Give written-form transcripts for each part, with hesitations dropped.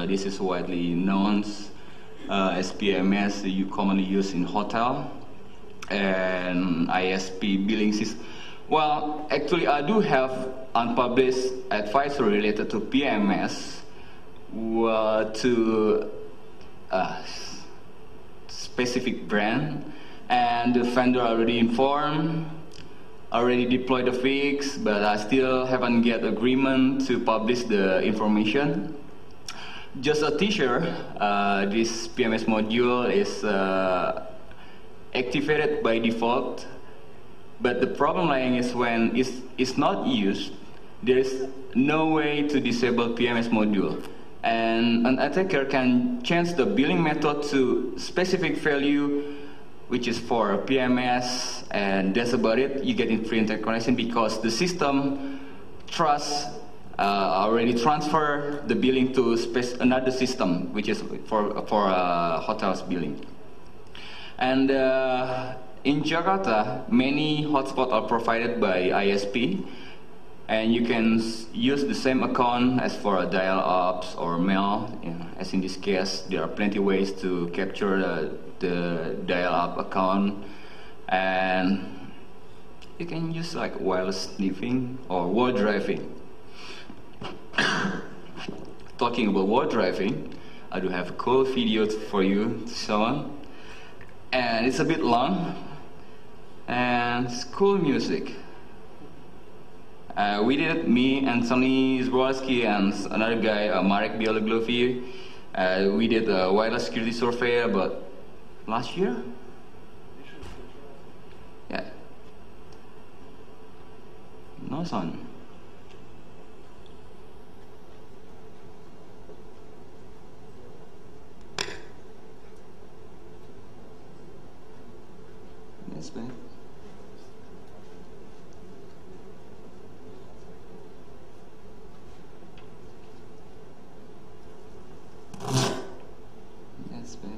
This is widely known as PMS, you commonly use in hotel and ISP billing system. Well, actually, I do have unpublished advisory related to PMS to specific brand, and the vendor already informed, already deployed the fix, but I still haven't get agreement to publish the information. Just a teaser, this PMS module is activated by default, but the problem lying is when it's not used, there is no way to disable PMS module. And an attacker can change the billing method to specific value, which is for PMS, and that's about it. You get in free interconnection because the system already transfer the billing to another system, which is for hotels billing. And in Jakarta, many hotspots are provided by ISP, and you can use the same account as for a dial-ups or mail. As in this case, there are plenty ways to capture the dial-up account, and you can use like wireless sniffing or wall driving. Talking about wall driving, I do have a cool video for you to show, and it's a bit long, and it's cool music. We did it, me, Anthony Zborowski, and another guy, Marek Bieloglovi. We did a wireless security survey about last year? Yeah. No sound. That's bad. That's bad.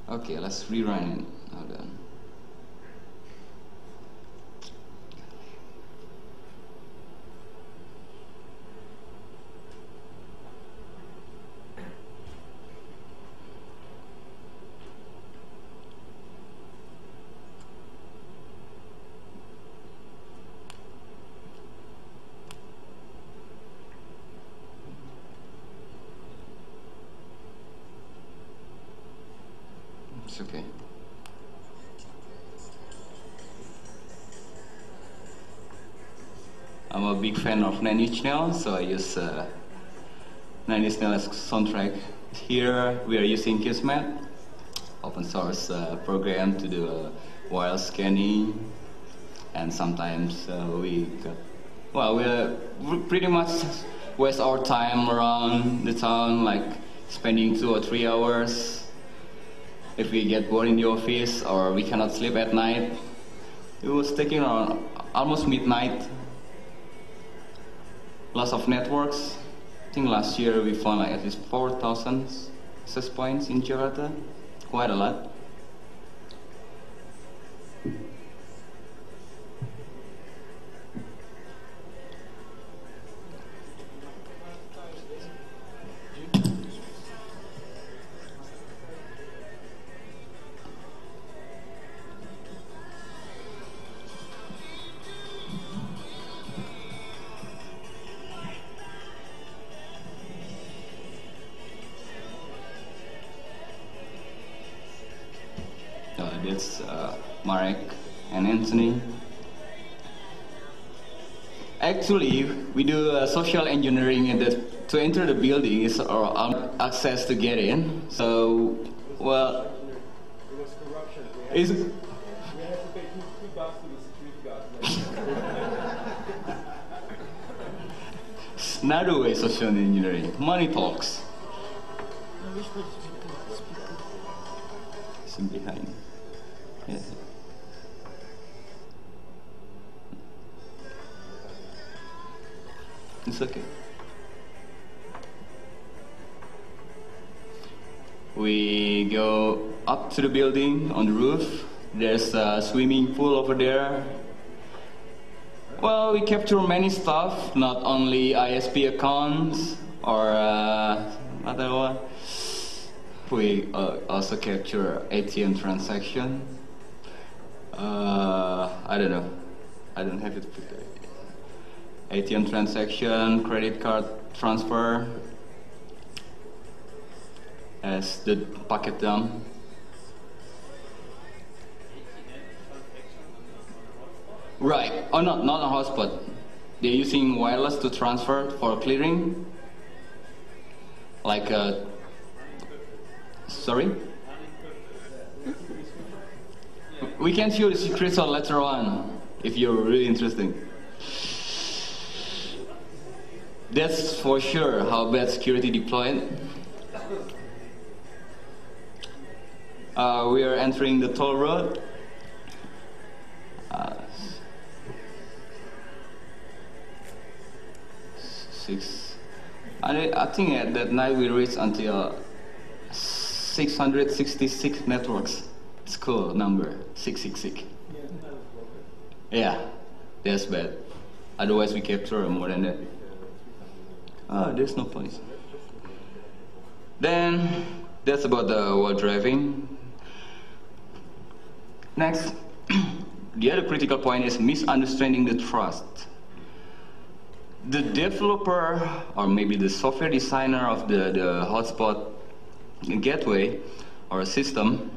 Okay, let's rerun it. Hold on. It's okay. I'm a big fan of Nine Inch Nails, so I use Nine Inch Nails as soundtrack. Here we are using Kismet, open source program to do wireless scanning, and sometimes we pretty much waste our time around the town, like spending 2 or 3 hours. If we get bored in the office or we cannot sleep at night, it was taking around almost midnight. Lots of networks. I think last year we found like at least 4,000 access points in Jakarta. Quite a lot. That's Marek and Anthony. Actually, we do social engineering to enter the building is our access to get in. So, well, it was corruption. We had to pay $2 to the security guard. It's another way social engineering. Money talks. It's behind. Yeah. It's okay. We go up to the building on the roof. There's a swimming pool over there. Well, we capture many stuff, not only ISP accounts or other one. We also capture ATM transaction. I don't know. I don't have it. ATM transaction, credit card transfer, as the packet dump. Right. Oh, not a hotspot. They're using wireless to transfer for clearing. Like sorry? We can show the secrets on later on if you're really interested. That's for sure how bad security deployed. We are entering the toll road. I think at that night we reached until 666 networks. It's cool number, 666. Yeah, that's bad. Otherwise we capture more than that. There's no point. Then that's about the while driving. Next, the other critical point is misunderstanding the trust. The developer, or maybe the software designer of the hotspot gateway or system,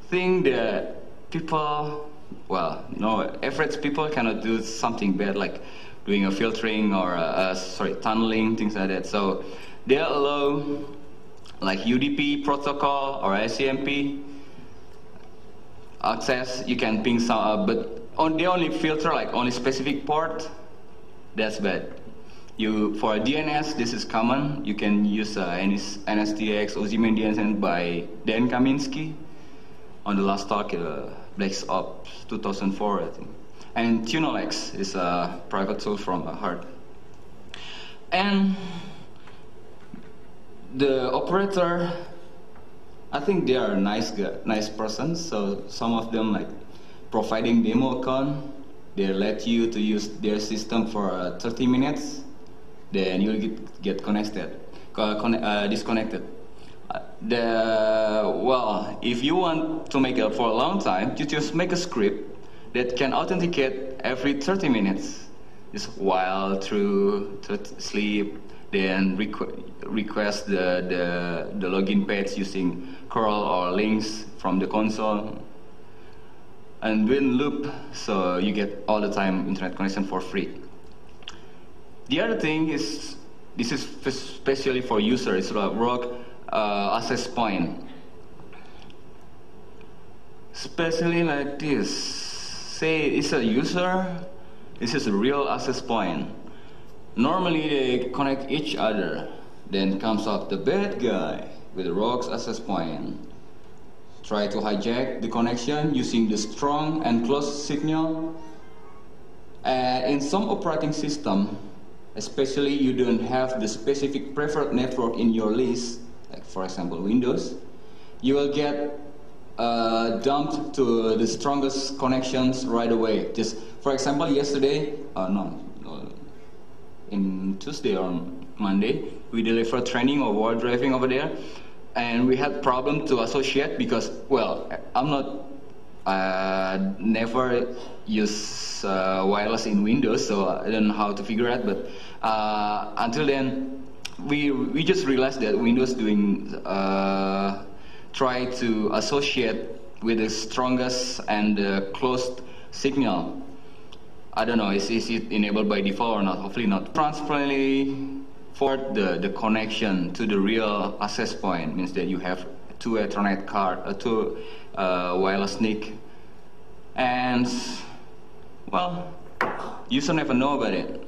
think that people, well, no, average people cannot do something bad like doing a filtering or tunneling, things like that. So they allow like UDP protocol or ICMP access. You can ping some, but they only filter like only specific port. That's bad. For DNS, this is common. You can use NSTX, Ozymandias by Dan Kaminsky on the last talk, Black Ops 2004, I think. And Tunolex is a private tool from Hart. And the operator, I think they are nice persons. So some of them like providing demo account. They let you to use their system for 30 minutes. Then you'll get disconnected. Well, if you want to make it for a long time, you just make a script that can authenticate every 30 minutes, just while through sleep, then request the login page using curl or links from the console, and then loop, so you get all the time internet connection for free. The other thing is, this is especially for users, it's like rogue access point. Especially like this. Say it's a user, this is a real access point. Normally they connect each other. Then comes up the bad guy with a rogue access point. Try to hijack the connection using the strong and close signal. In some operating system, especially you don't have the specific preferred network in your list, like for example Windows, you will get dumped to the strongest connections right away. Just for example, yesterday, in Tuesday or Monday, we delivered training or while driving over there, and we had problem to associate because, well, I'm not never use wireless in Windows, so I don't know how to figure it. But until then, we just realized that Windows doing try to associate with the strongest and closed signal. I don't know, is it enabled by default or not? Hopefully not. Transparently forward the connection to the real access point means that you have two Ethernet card, two wireless NIC, and well, user never know about it.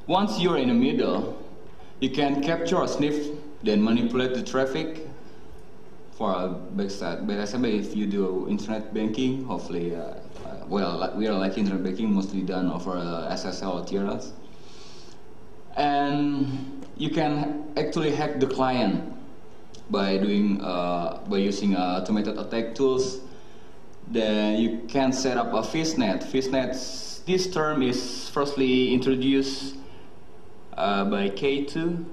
Once you're in the middle, you can capture a sniff, then manipulate the traffic for a backside. But if you do internet banking, hopefully, we are like internet banking, mostly done over SSL or TLS. And you can actually hack the client by using automated attack tools. Then you can set up a fishnet. Fishnets this term is firstly introduced by K2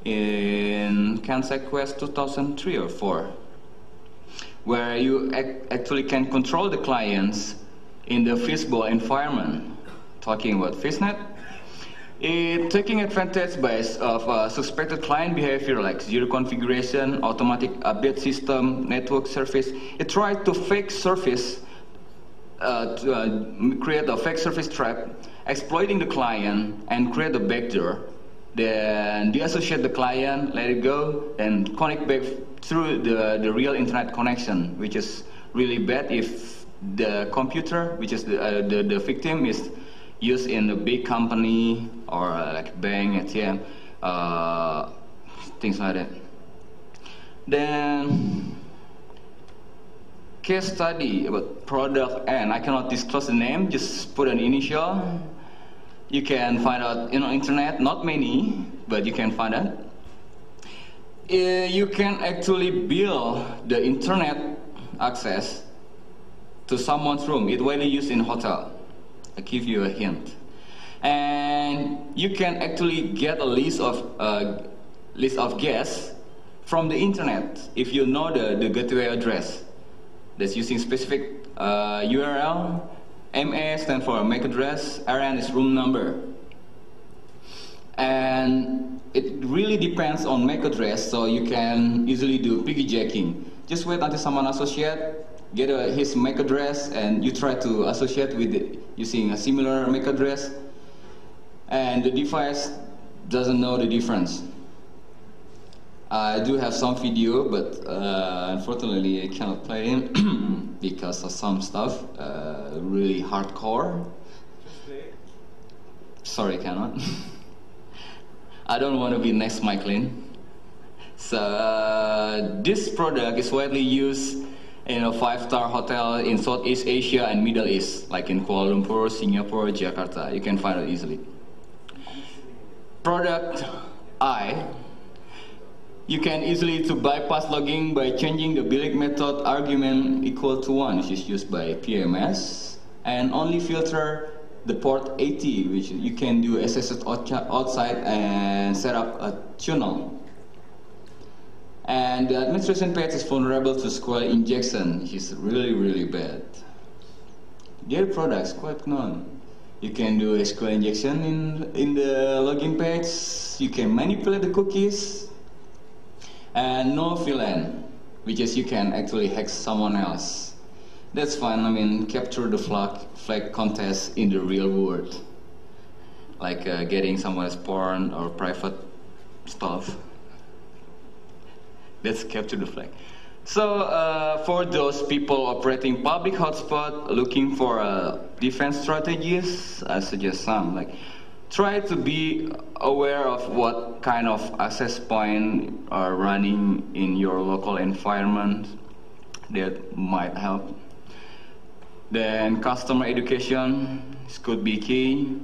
in CANSEC Quest 2003 or 4, where you actually can control the clients in the fishbowl environment. Talking about fishnet, taking advantage of suspected client behavior like zero configuration, automatic update system, network service. It tried to fake service, create a fake service trap, exploiting the client and create a backdoor. Then deassociate the client, let it go, and connect back through the real internet connection, which is really bad if the computer, which is the victim, is used in a big company or like bank, ATM, things like that. Then case study about product N. I cannot disclose the name, just put an initial. You can find out on internet, not many, but you can find out. You can actually build the internet access to someone's room. It's widely used in hotel. I'll give you a hint. And you can actually get a list of guests from the internet if you know the gateway address. That's using specific URL. MA stands for MAC address, RN is room number. And it really depends on MAC address, so you can easily do piggybacking. Just wait until someone associate, get his MAC address, and you try to associate with it using a similar MAC address, and the device doesn't know the difference. I do have some video, but unfortunately I cannot play it because of some stuff, really hardcore. Sorry, cannot. I don't want to be next Michelin. So this product is widely used in a 5-star hotel in Southeast Asia and Middle East, like in Kuala Lumpur, Singapore, Jakarta. You can find it easily. Product I. You can easily bypass logging by changing the billing method argument equal to 1, which is used by PMS, and only filter the port 80, which you can do SSH outside and set up a tunnel. And the administration page is vulnerable to SQL injection, which is really, really bad. Their products quite known. You can do SQL injection in the login page. You can manipulate the cookies. And no VLAN, which is you can actually hack someone else. That's fine. I mean, capture the flag contest in the real world, like getting someone's porn or private stuff. Let's capture the flag. So for those people operating public hotspot looking for defense strategies, I suggest some like try to be aware of what kind of access point are running in your local environment. That might help. Then customer education could be key.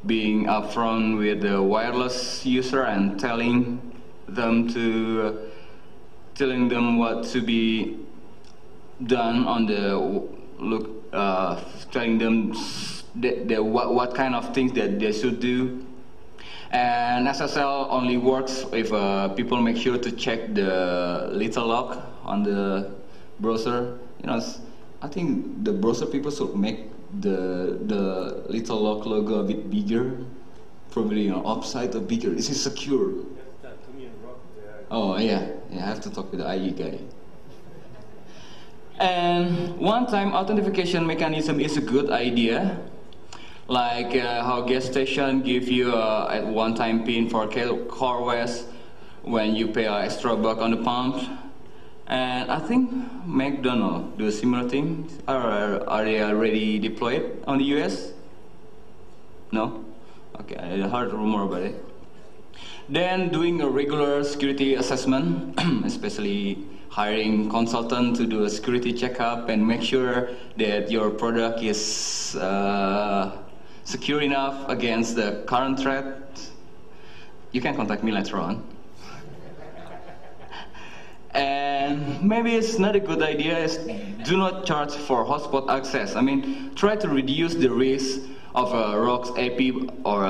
Being upfront with the wireless user and telling them what to be done on the look, telling them what kind of things that they should do. And SSL only works if people make sure to check the little lock on the browser. I think the browser people should make the little lock logo a bit bigger, probably upside or bigger. This is secure. Oh yeah, I have to talk with the IE guy. And one-time authentication mechanism is a good idea. Like how gas station give you a one-time PIN for car waste when you pay an extra buck on the pump. And I think McDonald's do a similar thing. Are they already deployed on the US? No? Okay, I heard a rumor about it. Then doing a regular security assessment, especially hiring consultant to do a security checkup and make sure that your product is secure enough against the current threat. You can contact me later on. And maybe it's not a good idea is do not charge for hotspot access. I mean, try to reduce the risk of rocks, AP, or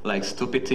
like stupid things.